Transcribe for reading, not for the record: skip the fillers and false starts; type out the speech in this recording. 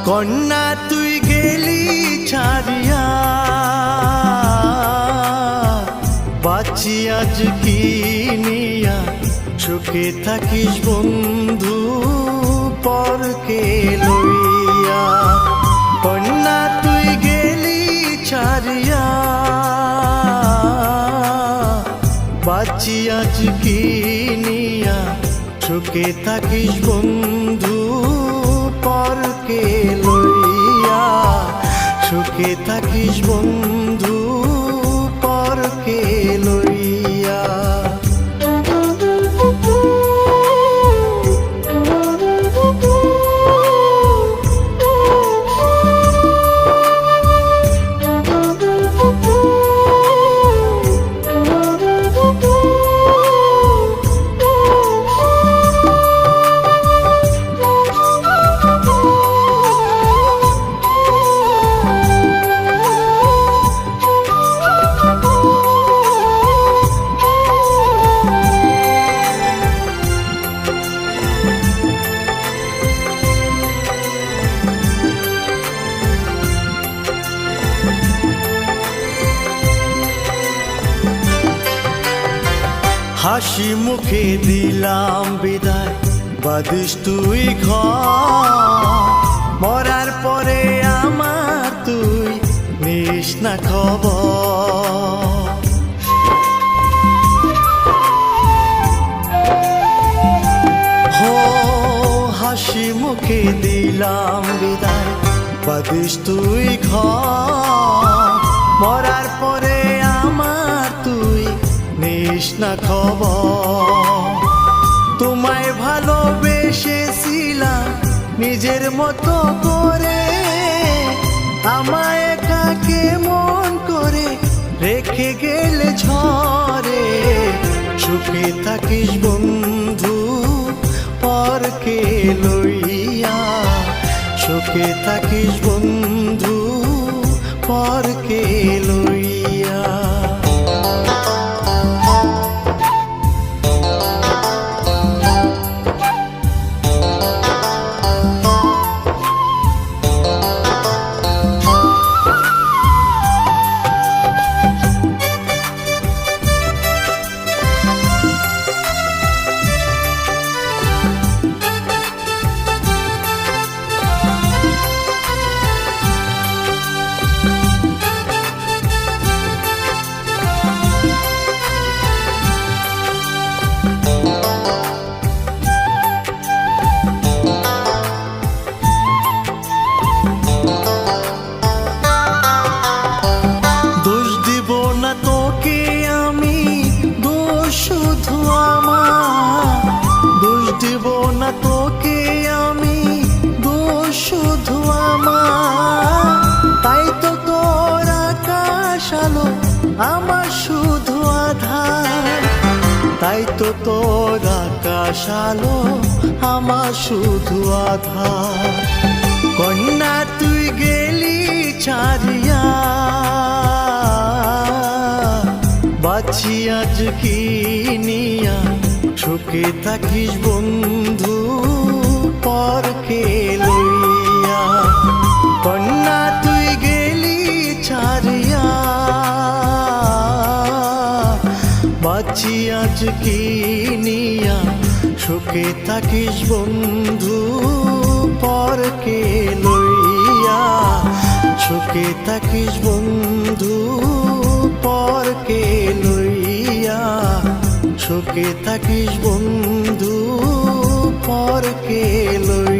কন্যা তুই গেলি ছাড়িয়া, বাঁচি আজ কি নিয়া, সুখে থাকিস বন্ধু পরকে লইয়া। কন্যা তুই গেলি ছাড়িয়া, বাঁচি আজ কি নিয়া, সুখে থাকিস বন্ধু পরকে লইয়া। সুখে থাকিস বন্ধু পরকে লইয়া। হাসি মুখে দিলাম বিদায়, বাদিস তুই ঘর। মরার পরে আমার তুই নিস না খবর। হো হাসি মুখে দিলাম বিদায়, বাদিস তুই ঘর। মরার পরে আমার তুই নিস না খবর। তোমায় ভালোবেসেছিলাম নিজের মতো করে, আমায় একাকে মন করে রেখে গেলে ঝরে। সুখে থাকিস বন্ধু পরকে লইয়া। সুখে থাকিস বন্ধু পরকে লইয়া। তোকে আমি দোষ শুধু আমার। তাই তো তোর আকাশ আলো আমার শুধু আধার। তাই তো তোর আকাশ আলো আমার শুধু আধার। কন্যা তুই গেলি ছাড়িয়া, বাঁচি আজ কি নিয়া। সুখে থাকিস বন্ধু পরকে লইয়া। কন্যা তুই গেলি ছাড়িয়া, বাঁচি আজ কি নিয়া। সুখে থাকিস বন্ধু পরকে লইয়া। সুখে থাকিস বন্ধু পরকে লইয়া। সুখে থাকিস বন্ধু পরকে লইয়া।